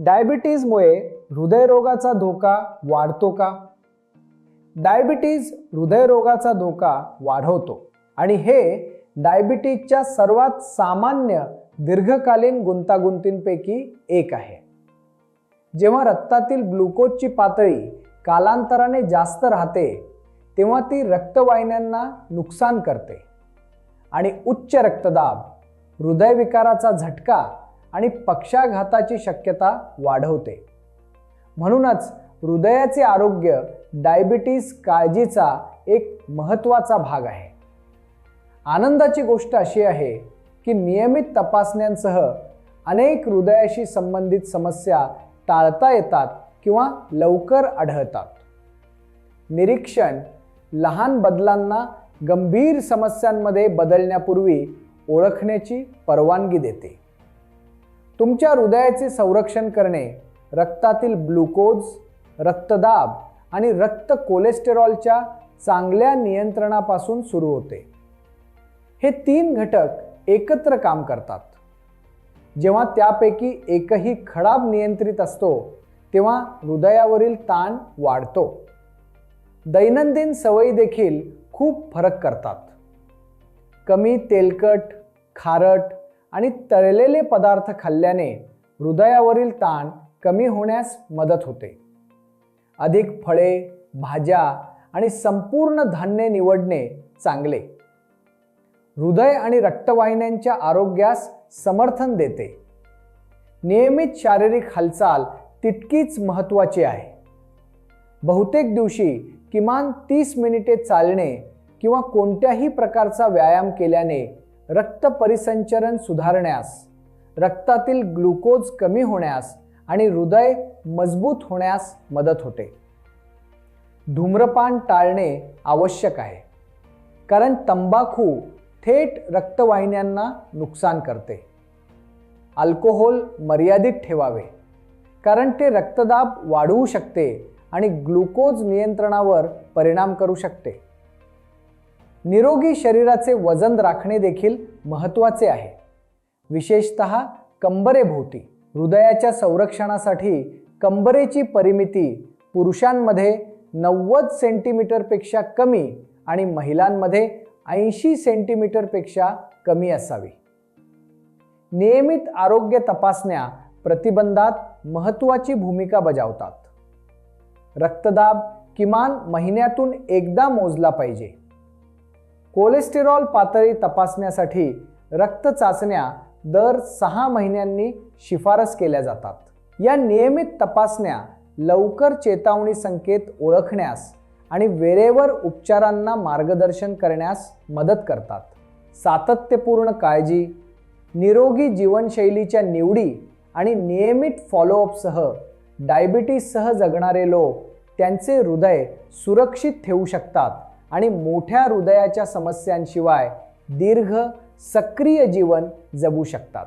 डायबिटीजमुळे हृदयरोगाचा धोका वाढतो का? डायबिटीज हृदयरोगाचा धोका वाढवतो आणि हे डायबिटीजच्या सर्वात सामान्य दीर्घकालीन गुंतागुंतींपैकी एक आहे. जेव्हा रक्तातील ग्लुकोजची पातळी कालांतराने जास्त राहते तेव्हा ती रक्तवाहिन्यांना नुकसान करते आणि उच्च रक्तदाब, हृदयविकाराचा झटका आणि पक्षाघाताची शक्यता वाढवते. म्हणूनच हृदयाचे आरोग्य डायबिटीज काळजीचा एक महत्त्वाचा भाग आहे. आनंदाची गोष्ट अशी आहे की नियमित तपासण्यांसह अनेक हृदयाशी संबंधित समस्या टाळता येतात किंवा लवकर आढळतात. निरीक्षण लहान बदलांना गंभीर समस्यांमध्ये बदलण्यापूर्वी ओळखण्याची परवानगी देते. तुमच्या हृदयाचे संरक्षण करणे रक्तातील ग्लुकोज, रक्तदाब आणि रक्त कोलेस्टेरॉलच्या चांगल्या नियंत्रणापासून सुरू होते. हे 3 घटक एकत्र काम करतात. जेव्हा त्यापैकी एकही खराब नियंत्रित असतो तेव्हा हृदयावरील ताण वाढतो. दैनंदिन सवयी देखील खूप फरक करतात. कमी तेलकट, खारट आणि तळलेले पदार्थ खाल्ल्याने हृदयावरील ताण कमी होण्यास मदत होते. अधिक फळे, भाज्या आणि संपूर्ण धान्य निवडणे चांगले. हृदय आणि रक्तवाहिन्यांच्या आरोग्यास समर्थन देते. नियमित शारीरिक हालचाल तितकीच महत्त्वाची आहे. बहुतेक दिवशी किमान 30 मिनिटे चालणे किंवा कोणत्याही प्रकारचा व्यायाम केल्याने रक्त परिसंचरण सुधारण्यास, रक्तातील ग्लुकोज कमी होण्यास आणि हृदय मजबूत होण्यास मदत होते. धूम्रपान टाळणे आवश्यक आहे कारण तंबाखू थेट रक्तवाहिन्यांना नुकसान करते. अल्कोहोल मर्यादित ठेवावे कारण ते रक्तदाब वाढवू शकते आणि ग्लुकोज नियंत्रणावर परिणाम करू शकते. निरोगी शरीराचे वजन राखणे देखील महत्त्वाचे आहे, विशेषतः कंबरेभोवती. हृदयाच्या संरक्षणासाठी कंबरेची परिमिती पुरुषांमध्ये 90 सेंटीमीटरपेक्षा कमी आणि महिलांमध्ये 80 सेंटीमीटरपेक्षा कमी असावी. नियमित आरोग्य तपासण्या प्रतिबंधात महत्त्वाची भूमिका बजावतात. रक्तदाब किमान महिन्यातून एकदा मोजला पाहिजे. कोलेस्टेरॉल पातळी तपासण्यासाठी रक्त चाचण्या दर 6 महिन्यांनी शिफारस केल्या जातात. या नियमित तपासण्या लवकर चेतावणी संकेत ओळखण्यास आणि वेळेवर उपचारांना मार्गदर्शन करण्यास मदत करतात. सातत्यपूर्ण काळजी, निरोगी जीवनशैलीच्या निवडी आणि नियमित फॉलोअपसह डायबिटीजसह जगणारे लोक त्यांचे हृदय सुरक्षित ठेवू शकतात आणि मोठ्या हृदयाच्या समस्यांशिवाय दीर्घ सक्रिय जीवन जगू शकतात.